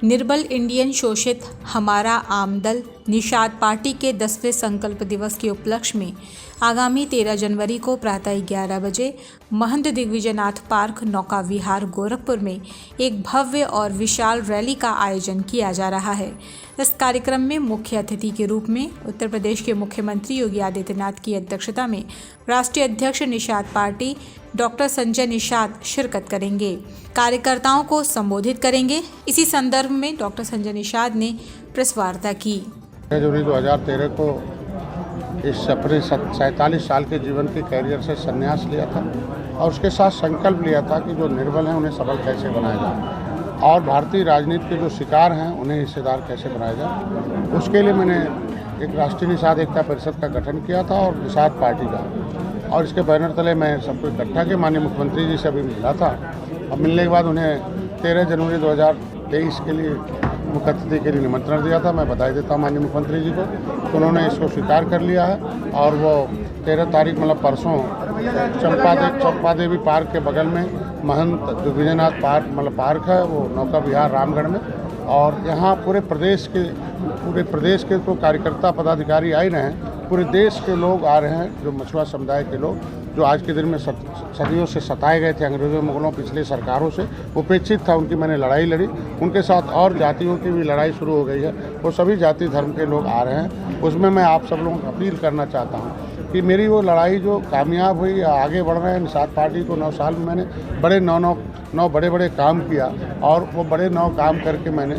निर्बल इंडियन शोषित हमारा आमदल निषाद पार्टी के 10वें संकल्प दिवस के उपलक्ष्य में आगामी 13 जनवरी को प्रातः 11 बजे महंत दिग्विजयनाथ पार्क नौका विहार गोरखपुर में एक भव्य और विशाल रैली का आयोजन किया जा रहा है। इस कार्यक्रम में मुख्य अतिथि के रूप में उत्तर प्रदेश के मुख्यमंत्री योगी आदित्यनाथ की अध्यक्षता में राष्ट्रीय अध्यक्ष निषाद पार्टी डॉक्टर संजय निषाद शिरकत करेंगे, कार्यकर्ताओं को संबोधित करेंगे। इसी संदर्भ में डॉक्टर संजय निषाद ने प्रेस वार्ता की। जनवरी 2013 को इस अपने 47 साल के जीवन के कैरियर से संन्यास लिया था और उसके साथ संकल्प लिया था कि जो निर्बल हैं उन्हें सबल कैसे बनाया जाए और भारतीय राजनीति के जो शिकार हैं उन्हें हिस्सेदार कैसे बनाया जाए। उसके लिए मैंने एक राष्ट्रीय निषाद एकता परिषद का गठन किया था और निषाद पार्टी का, और इसके बैनर तले मैं सबको इकट्ठा के माननीय मुख्यमंत्री जी से अभी मिला था। अब मिलने के बाद उन्हें 13 जनवरी 2023 के लिए मुख्य अतिथि के लिए निमंत्रण दिया था। मैं बधाई देता हूँ माननीय मुख्यमंत्री जी को, तो उन्होंने इसको स्वीकार कर लिया है और वो 13 तारीख मतलब परसों चंपा देवी पार्क के बगल में महंत दिग्विजयनाथ पार्क मतलब पार्क है, वो नौका विहार रामगढ़ में, और यहाँ पूरे प्रदेश के तो कार्यकर्ता पदाधिकारी आ ही रहे हैं, पूरे देश के लोग आ रहे हैं, जो मछुआ समुदाय के लोग जो आज के दिन में सदियों से सताए गए थे अंग्रेज़ों मुगलों पिछले सरकारों से, उपेक्षित था, उनकी मैंने लड़ाई लड़ी। उनके साथ और जातियों की भी लड़ाई शुरू हो गई है, वो सभी जाति धर्म के लोग आ रहे हैं। उसमें मैं आप सब लोगों को अपील करना चाहता हूँ कि मेरी वो लड़ाई जो कामयाब हुई या आगे बढ़ रहे हैं। निषाद पार्टी को 9 साल में मैंने बड़े 9 बड़े काम किया और वो बड़े 9 काम करके मैंने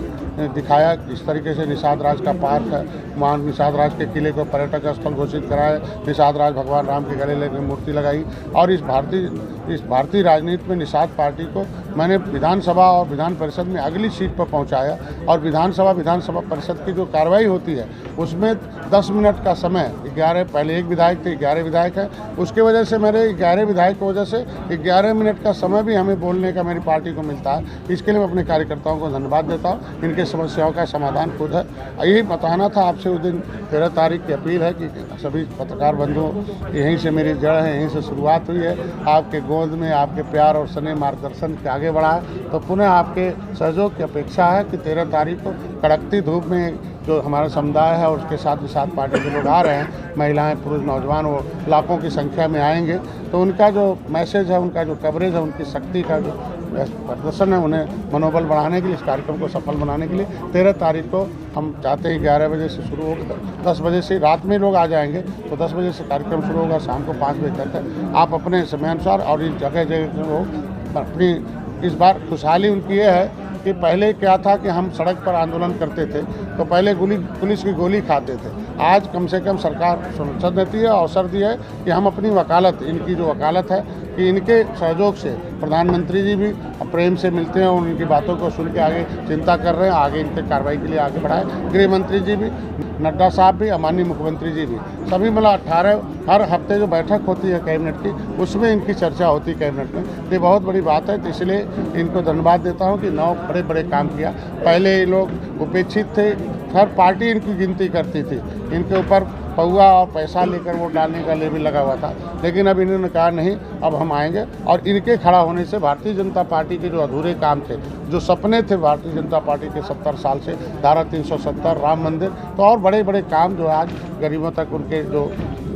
दिखाया। इस तरीके से निषाद राज का पार्क है, वहाँ निषाद राज के किले को पर्यटक स्थल घोषित कराया, निषाद राज भगवान राम के गले लेकर मूर्ति लगाई, और इस भारतीय राजनीति में निषाद पार्टी को मैंने विधानसभा और विधान परिषद में अगली सीट पर पहुंचाया। और विधानसभा परिषद की जो कार्रवाई होती है उसमें 10 मिनट का समय, 11 पहले एक विधायक थे, 11 विधायक हैं, उसके वजह से मेरे 11 विधायक की वजह से 11 मिनट का समय भी हमें बोलने का मेरी पार्टी को मिलता है। इसके लिए मैं अपने कार्यकर्ताओं को धन्यवाद देता हूँ। इनके समस्याओं का समाधान खुद है। यही बताना था आपसे उस दिन 13 तारीख की अपील है कि सभी पत्रकार बंधुओं, यहीं से मेरी जड़ है, यहीं से शुरुआत हुई है। आपके गोद में आपके प्यार और स्नेह मार्गदर्शन के आगे बढ़ा है, तो पुनः आपके सहयोग की अपेक्षा है कि 13 तारीख को कड़कती धूप में जो हमारा समुदाय है और उसके साथ निषाद पार्टी के लोग आ रहे हैं, महिलाएं पुरुष नौजवान, वो लाखों की संख्या में आएंगे, तो उनका जो मैसेज है, उनका जो कवरेज है, उनकी शक्ति का जो प्रदर्शन है, उन्हें मनोबल बढ़ाने के लिए, इस कार्यक्रम को सफल बनाने के लिए 13 तारीख को हम चाहते हैं 11 बजे से शुरू होगा, 10 बजे से रात में लोग आ जाएंगे, तो 10 बजे से कार्यक्रम शुरू होगा, शाम को 5 बजे तक आप अपने समयानुसार और इस जगह लोग अपनी इस बार खुशहाली उनकी ये है कि पहले क्या था कि हम सड़क पर आंदोलन करते थे तो पहले पुलिस की गोली खाते थे। आज कम से कम सरकार सुनिश्चित देती है, अवसर दिया है कि हम अपनी वकालत, इनकी जो वकालत है कि इनके सहयोग से प्रधानमंत्री जी भी प्रेम से मिलते हैं और उनकी बातों को सुन के आगे चिंता कर रहे हैं, आगे इनके कार्रवाई के लिए आगे बढ़ाए। गृह मंत्री जी भी, नड्डा साहब भी, माननीय मुख्यमंत्री जी भी, सभी मतलब 18 हर हफ्ते जो बैठक होती है कैबिनेट की, उसमें इनकी चर्चा होती है कैबिनेट में। ये बहुत बड़ी बात है, तो इसलिए इनको धन्यवाद देता हूँ कि 9 बड़े काम किया। पहले ये लोग उपेक्षित थे, हर पार्टी इनकी गिनती करती थी, इनके ऊपर पौआ और पैसा लेकर वोट डालने का लेबल लगा हुआ था, लेकिन अब इन्होंने कहा नहीं, अब हम आएंगे। और इनके खड़ा होने से भारतीय जनता पार्टी के जो अधूरे काम थे, जो सपने थे भारतीय जनता पार्टी के 70 साल से, धारा 370, राम मंदिर, तो और बड़े काम जो आज गरीबों तक, उनके जो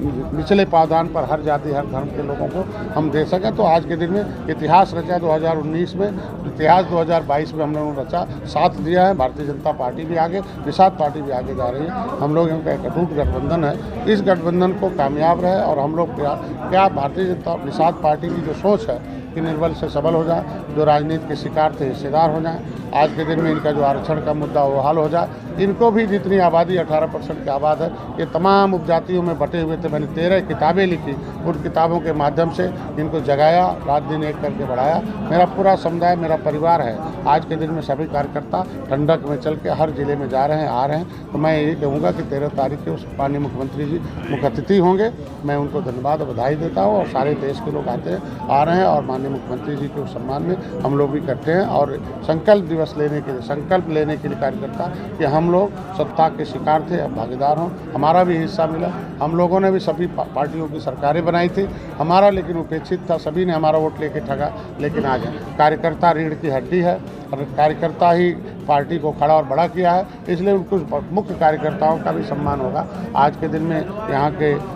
निचले पावदान पर हर जाति हर धर्म के लोगों को हम दे सकें। तो आज के दिन में इतिहास रचा 2019 में, इतिहास 2022 में हम लोगों ने रचा, साथ दिया है। भारतीय जनता पार्टी भी आगे, निषाद पार्टी भी आगे जा रही है। हम लोग इनका एक अटूट गठबंधन है, इस गठबंधन को कामयाब रहे और हम लोग क्या भारतीय जनता निषाद पार्टी की जो सोच है कि निर्बल से सबल हो जाए, जो राजनीति के शिकार थे हिस्सेदार हो जाएं, आज के दिन में इनका जो आरक्षण का मुद्दा वो हल हो जाए। इनको भी जितनी आबादी 18% की आबाद है, ये तमाम उपजातियों में बटे हुए थे। मैंने 13 किताबें लिखी, उन किताबों के माध्यम से इनको जगाया, रात दिन एक करके बढ़ाया। मेरा पूरा समुदाय, मेरा परिवार है। आज के दिन में सभी कार्यकर्ता ठंडक में चल के हर जिले में जा रहे हैं, आ रहे हैं। तो मैं यही कहूँगा कि 13 तारीख के उस माननीय मुख्यमंत्री जी मुख्य अतिथि होंगे, मैं उनको धन्यवाद और बधाई देता हूँ। और सारे देश के लोग आते हैं, आ रहे हैं, और माननीय मुख्यमंत्री जी के सम्मान में हम लोग भी करते हैं। और संकल्प लेने के लिए कार्यकर्ता कि हम हम लोग सत्ता के शिकार थे, अब भागीदार हों, हमारा भी हिस्सा मिला। हम लोगों ने भी सभी पार्टियों की सरकारें बनाई थी, हमारा लेकिन उपेक्षित था, सभी ने हमारा वोट लेके ठगा। लेकिन आज कार्यकर्ता रीढ़ की हड्डी है और कार्यकर्ता ही पार्टी को खड़ा और बड़ा किया है, इसलिए उनको मुख्य कार्यकर्ताओं का भी सम्मान होगा। आज के दिन में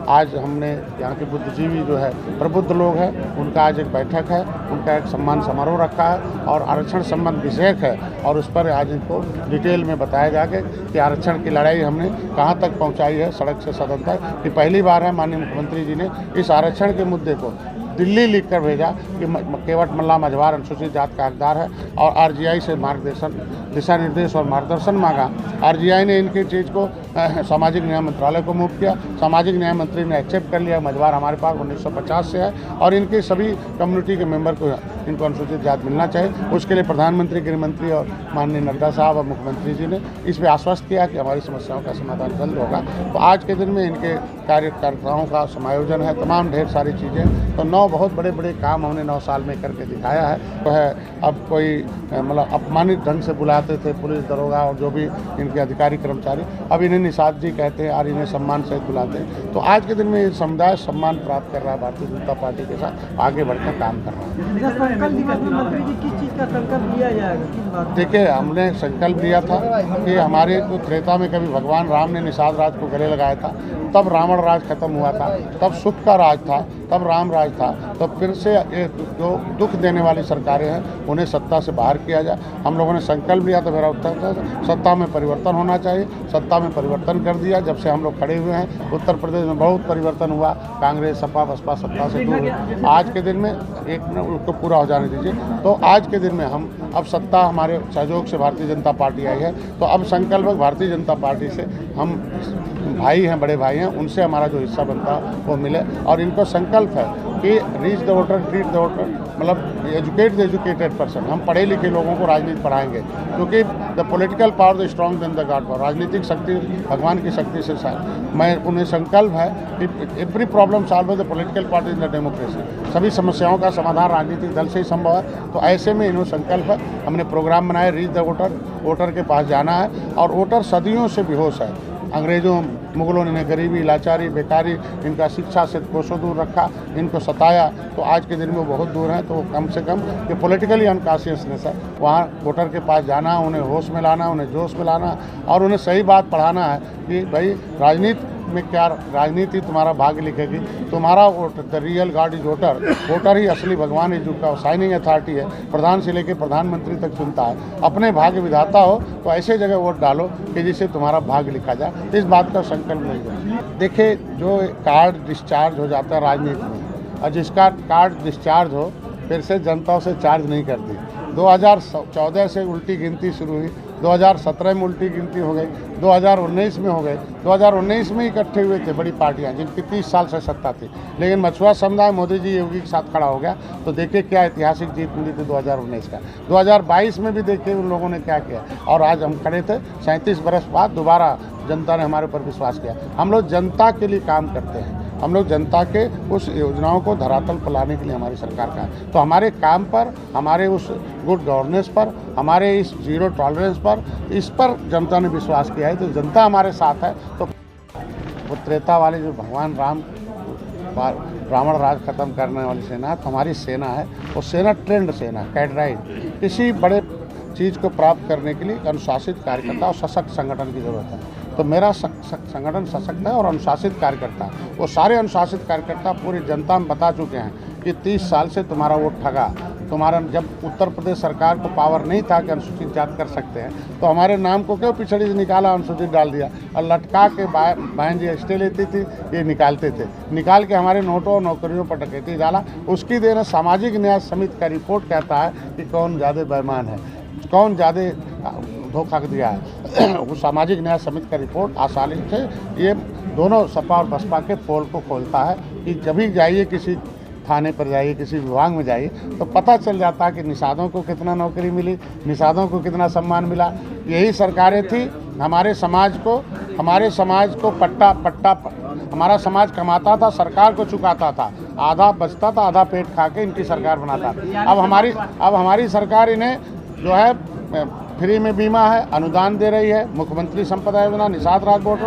आज हमने यहाँ के बुद्धिजीवी जो है, प्रबुद्ध लोग हैं, उनका आज एक बैठक है, उनका एक सम्मान समारोह रखा है और आरक्षण संबंध विषयक है और उस पर आज इनको डिटेल में बताया जाके कि आरक्षण की लड़ाई हमने कहाँ तक पहुँचाई है, सड़क से सदन तक। कि पहली बार है माननीय मुख्यमंत्री जी ने इस आरक्षण के मुद्दे को दिल्ली लिख कर भेजा कि केवट मल्ला मझवार अनुसूचित जात का हकदार है और आरजीआई से दिशा निर्देश और मार्गदर्शन मांगा। आरजीआई ने इनकी चीज़ को सामाजिक न्याय मंत्रालय को मूव किया, सामाजिक न्याय मंत्री ने एक्सेप्ट कर लिया। मझवार हमारे पास 1950 से है और इनके सभी कम्युनिटी के मेंबर को इनको अनुसूचित जात मिलना चाहिए। उसके लिए प्रधानमंत्री, गृह मंत्री और माननीय नड्डा साहब और मुख्यमंत्री जी ने इस पर आश्वस्त किया कि हमारी समस्याओं का समाधान जल्द होगा। तो आज के दिन में इनके कार्यकर्ताओं का समायोजन है, तमाम ढेर सारी चीज़ें। तो 9 बहुत बड़े बड़े काम हमने 9 साल में करके दिखाया है। तो है अब कोई मतलब अपमानित ढंग से बुलाते थे पुलिस, दरोगा और जो भी इनके अधिकारी कर्मचारी, अब इन्हें निषाद जी कहते हैं और इन्हें सम्मान से बुलाते हैं। तो आज के दिन में ये समुदाय सम्मान प्राप्त कर रहा है, भारतीय जनता पार्टी के साथ आगे बढ़कर काम कर रहा है। मंत्री जी किस चीज़ का संकल्प लिया जाएगा, किस बात? देखिए, हमने संकल्प लिया था कि हमारे को त्रेता में कभी भगवान राम ने निषाद राज को गले लगाया था, तब रावण राज खत्म हुआ था, तब सुख का राज था, तब राम राज था। तो फिर से जो दुख देने वाली सरकारें हैं उन्हें सत्ता से बाहर किया जाए। हम लोगों ने संकल्प लिया तो मेरा उत्तर था सत्ता में परिवर्तन होना चाहिए। सत्ता में परिवर्तन कर दिया। जब से हम लोग खड़े हुए हैं उत्तर प्रदेश में बहुत परिवर्तन हुआ। कांग्रेस, सपा, बसपा सत्ता से दूर है। आज के दिन में एक मिनट उसको पूरा हो जाने दीजिए। तो आज के दिन में हम अब सत्ता हमारे सहयोग से भारतीय जनता पार्टी आई है, तो अब संकल्प भारतीय जनता पार्टी से हम भाई हैं, बड़े भाई हैं, उनसे हमारा जो हिस्सा बनता है वो मिले। और इनको संकल्प है कि reach the voter, treat the voter, मतलब एजुकेट द एजुकेटेड पर्सन। हम पढ़े लिखे लोगों को राजनीति पढ़ाएंगे, क्योंकि the political power the strong then the god power. राजनीतिक शक्ति भगवान की शक्ति से मैं उन्हें संकल्प है कि every problem solve the political party in the democracy. सभी समस्याओं का समाधान राजनीतिक दल से ही संभव है। तो ऐसे में इन्होंने संकल्प है, हमने प्रोग्राम बनाया रीच द वोटर, वोटर के पास जाना है। और वोटर सदियों से बेहोश है। अंग्रेजों, मुगलों ने गरीबी, लाचारी, बेकारी, इनका शिक्षा से कोसों दूर रखा, इनको सताया। तो आज के दिन में वो बहुत दूर हैं। तो कम से कम ये पॉलिटिकली अनकॉन्शियसनेस है, वहाँ वोटर के पास जाना, उन्हें होश में लाना, उन्हें जोश में लाना और उन्हें सही बात पढ़ाना है कि भाई राजनीति में क्या, राजनीति तुम्हारा भाग्य लिखेगी। तुम्हारा vote, the real god is voter. Voter ही असली भगवान है, जिसका साइनिंग अथॉरिटी है, प्रधान से लेकर प्रधानमंत्री तक चुनता है। अपने भाग्य विधाता हो तो ऐसे जगह वोट डालो कि जिससे तुम्हारा भाग्य लिखा जाए। इस बात का संकल्प नहीं है। देखिए, जो कार्ड डिस्चार्ज हो जाता है राजनीति में, और जिसका कार्ड डिस्चार्ज हो फिर से जनता उसे चार्ज नहीं करती। 2014 से उल्टी गिनती शुरू हुई, 2017 में उल्टी गिनती हो गई, 2019 में हो गई। 2019 में इकट्ठे हुए थे बड़ी पार्टियां जिनकी 30 साल से सत्ता थी, लेकिन मछुआ समुदाय मोदी जी योगी के साथ खड़ा हो गया। तो देखिए क्या ऐतिहासिक जीत मिली थी 2019 का। 2022 में भी देखिए उन लोगों ने क्या किया। और आज हम खड़े थे 37 बरस बाद, दोबारा जनता ने हमारे ऊपर विश्वास किया। हम लोग जनता के लिए काम करते हैं, हम लोग जनता के उस योजनाओं को धरातल पर लाने के लिए हमारी सरकार का है। तो हमारे काम पर, हमारे उस गुड गवर्नेंस पर, हमारे इस जीरो टॉलरेंस पर, इस पर जनता ने विश्वास किया है। तो जनता हमारे साथ है। तो वो त्रेता वाले जो भगवान राम रावण राज खत्म करने वाली सेना, तो हमारी सेना है वो सेना ट्रेंड सेना, कैडराइड। किसी बड़े चीज़ को प्राप्त करने के लिए अनुशासित कार्यकर्ता और सशक्त संगठन की ज़रूरत है। तो मेरा संगठन सशक्त है और अनुशासित कार्यकर्ता। वो सारे अनुशासित कार्यकर्ता पूरी जनता में बता चुके हैं कि 30 साल से तुम्हारा वोट ठगा। तुम्हारा जब उत्तर प्रदेश सरकार को पावर नहीं था कि अनुसूचित जात कर सकते हैं, तो हमारे नाम को क्यों पिछड़ी से निकाला, अनुसूचित डाल दिया। और लटका के बहन जी स्टे लेती थी, ये निकालते थे, निकाल के हमारे नोटों और नौकरियों पर डकैती डाला। उसकी देर सामाजिक न्याय समिति का रिपोर्ट कहता है कि कौन ज़्यादा बेईमान है, कौन ज़्यादा धोखा दिया है। वो सामाजिक न्याय समिति का रिपोर्ट आसानी से ये दोनों सपा और बसपा के पोल को खोलता है कि जब भी जाइए, किसी थाने पर जाइए, किसी विभाग में जाइए, तो पता चल जाता है कि निषादों को कितना नौकरी मिली, निषादों को कितना सम्मान मिला। यही सरकारें थी हमारे समाज को पट्टा हमारा समाज कमाता था, सरकार को चुकाता था, आधा बचता था, आधा पेट खा के इनकी सरकार बनाता। अब हमारी सरकार इन्हें जो है फ्री में बीमा है, अनुदान दे रही है, मुख्यमंत्री संपदा योजना, निषाद राज बोर्ड,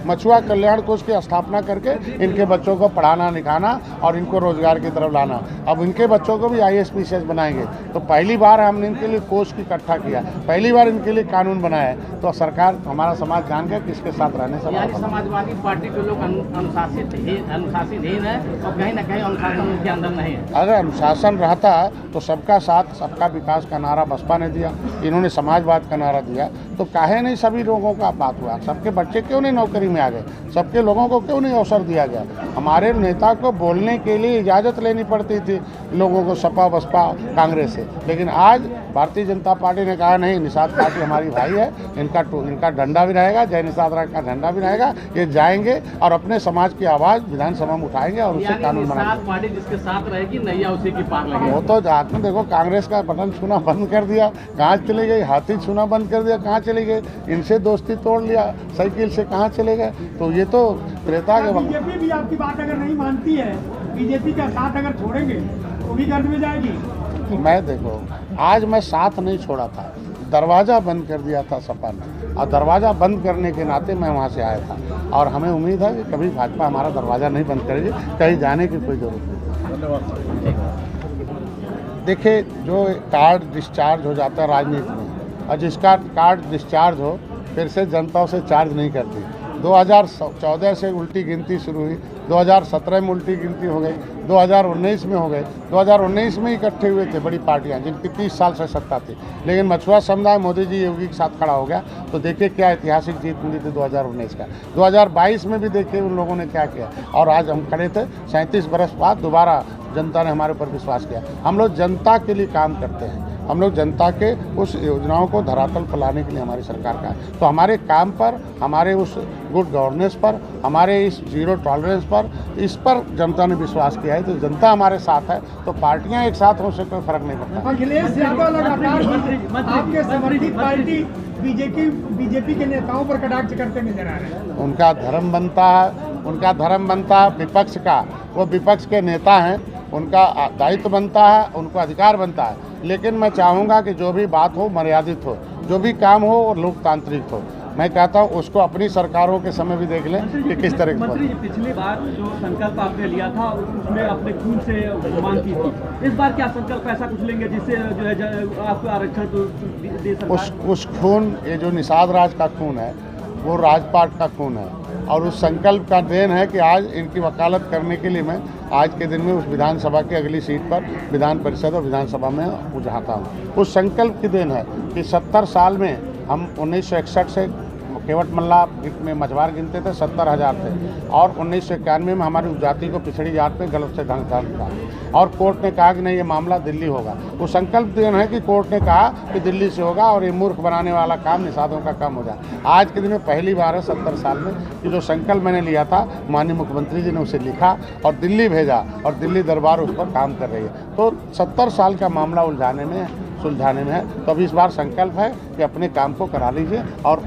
मछुआ कल्याण कोष की स्थापना करके इनके बच्चों को पढ़ाना लिखाना और इनको रोजगार की तरफ लाना। अब इनके बच्चों को भी IAS PCS बनाएंगे। तो पहली बार हमने इनके लिए कोष की इकट्ठा किया, पहली बार इनके लिए कानून बनाया है। तो सरकार, हमारा समाज जान गया किसके साथ रहने से। समाजवादी पार्टी के लोग अनुशासितहीन है और कहीं ना कहीं अनुशासन उनके अंदर नहीं है। अगर अनुशासन रहता तो सबका साथ सबका विकास का नारा बसपा ने दिया, इन्होंने समाजवाद का नारा दिया, तो काहे नहीं सभी लोगों का बात हुआ? सबके बच्चे क्यों नहीं नौकरी में आ गए? सबके लोगों को क्यों नहीं अवसर दिया गया? हमारे नेता को बोलने के लिए इजाज़त लेनी पड़ती थी लोगों को, सपा बसपा कांग्रेस से। लेकिन आज भारतीय जनता पार्टी ने कहा नहीं, निषाद पार्टी हमारी भाई है, इनका डंडा भी रहेगा, जय निषाद राज का झंडा भी रहेगा। ये जाएंगे और अपने समाज की आवाज़ विधानसभा में उठाएंगे और उससे कानून बनाएंगे। पार्टी जिसके साथ रहेगी नैया उसी की पार लगेगी। वो तो जात में देखो, कांग्रेस का बटन छूना बंद कर दिया, कहाँ चले गई? हाथी छूना बंद कर दिया, कहाँ चले गए? इनसे दोस्ती तोड़ लिया, साइकिल से कहाँ चले गए? तो ये तो त्रेता के वक्त। बीजेपी भी आपकी बात अगर नहीं मानती है, बीजेपी का साथ अगर छोड़ेंगे तो भी गर्द में जाएगी। मैं देखो, आज मैं साथ नहीं छोड़ा था, दरवाज़ा बंद कर दिया था सपा ने, और दरवाज़ा बंद करने के नाते मैं वहाँ से आया था। और हमें उम्मीद है कि कभी भाजपा हमारा दरवाज़ा नहीं बंद करेगी, कहीं जाने की कोई ज़रूरत नहीं। देखिए, जो कार्ड डिस्चार्ज हो जाता है राजनीति में, और जिसका कार्ड डिस्चार्ज हो फिर से जनता उसे चार्ज नहीं करती। 2014 से उल्टी गिनती शुरू हुई, 2017 में उल्टी गिनती हो गई, 2019 में हो गए। 2019 में इकट्ठे हुए थे बड़ी पार्टियां जिनकी 30 साल से सत्ता थी, लेकिन मछुआ समुदाय मोदी जी योगी के साथ खड़ा हो गया। तो देखिए क्या ऐतिहासिक जीत मिली थी 2019 का। 2022 में भी देखिए उन लोगों ने क्या किया, और आज हम खड़े थे 37 बरस बाद दोबारा जनता ने हमारे ऊपर विश्वास किया। हम लोग जनता के लिए काम करते हैं, हम लोग जनता के उस योजनाओं को धरातल पर लाने के लिए हमारी सरकार का है। तो हमारे काम पर, हमारे उस गुड गवर्नेंस पर, हमारे इस जीरो टॉलरेंस पर, इस पर जनता ने विश्वास किया है। तो जनता हमारे साथ है, तो पार्टियां एक साथ हो से कोई फर्क नहीं पड़ता। अखिलेश यादव लगातार आपके समर्थित पार्टी बीजेपी के नेताओं पर कटाक्ष करते नजर आ रहे हैं। उनका धर्म बनता है विपक्ष का, वो विपक्ष के नेता हैं, उनका दायित्व बनता है, उनको अधिकार बनता है। लेकिन मैं चाहूँगा कि जो भी बात हो मर्यादित हो, जो भी काम हो और लोकतांत्रिक हो। मैं कहता हूँ उसको अपनी सरकारों के समय भी देख लें कि किस तरह मंत्री जी, पिछली बार जो संकल्प आपने लिया था उसमें अपने खून से मांग की थी, इस बार क्या संकल्प ऐसा कुछ लेंगे जिससे जो है आपको आरक्षण तो दे सरकार? उस खून, ये जो निषाद राज का खून है वो राजपाट का खून है, और उस संकल्प का देन है कि आज इनकी वकालत करने के लिए मैं आज के दिन में उस विधानसभा की अगली सीट पर विधान परिषद और विधानसभा में उठाता हूँ। उस संकल्प की देन है कि 70 साल में हम 1961 से केवट मल्ला में मछुआर गिनते थे 70,000 थे, और 1991 में हमारी जाति को पिछड़ी जात पे गलत से ढंग था, और कोर्ट ने कहा कि नहीं ये मामला दिल्ली होगा। वो संकल्प देना है कि कोर्ट ने कहा कि दिल्ली से होगा और ये मूर्ख बनाने वाला काम निषादों का कम हो जाए। आज के दिन में पहली बार है 70 साल में कि जो संकल्प मैंने लिया था, माननीय मुख्यमंत्री जी ने उसे लिखा और दिल्ली भेजा, और दिल्ली दरबार उस पर काम कर रही है। तो 70 साल का मामला सुलझाने में है। तो अभी इस बार संकल्प है कि अपने काम को करा लीजिए और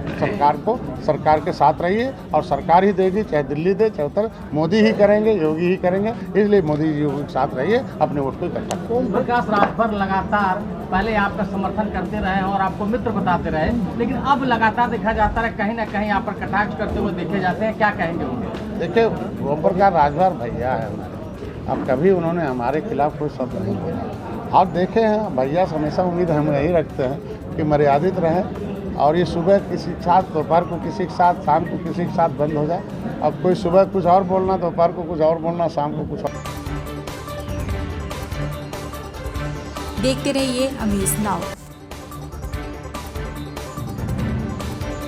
सरकार के साथ रहिए, और सरकार ही देगी, चाहे दिल्ली दे चाहे उत्तर, मोदी ही करेंगे, योगी ही करेंगे। इसलिए मोदी जी के साथ रहिए, अपने वोट को इकट्ठा करें। ओम प्रकाश राजभर लगातार पहले आपका समर्थन करते रहे और आपको मित्र बताते रहे, लेकिन अब लगातार देखा जाता है कहीं ना कहीं आप पर कटाक्ष करते हुए देखे जाते हैं, क्या कहेंगे उन्हें? देखिए, ओम प्रकाश राजभर भैया है हमारे, अब कभी उन्होंने हमारे खिलाफ कोई शब्द नहीं बोला। आप देखे हैं भैया से हमेशा उम्मीद हम यही रखते हैं कि मर्यादित रहें, और ये सुबह किसी के साथ, दोपहर को किसी के साथ, शाम को किसी के साथ बंद हो जाए। अब कोई सुबह कुछ और बोलना, दोपहर को कुछ और बोलना, शाम को कुछ और। देखते रहिए अमीज नाउ।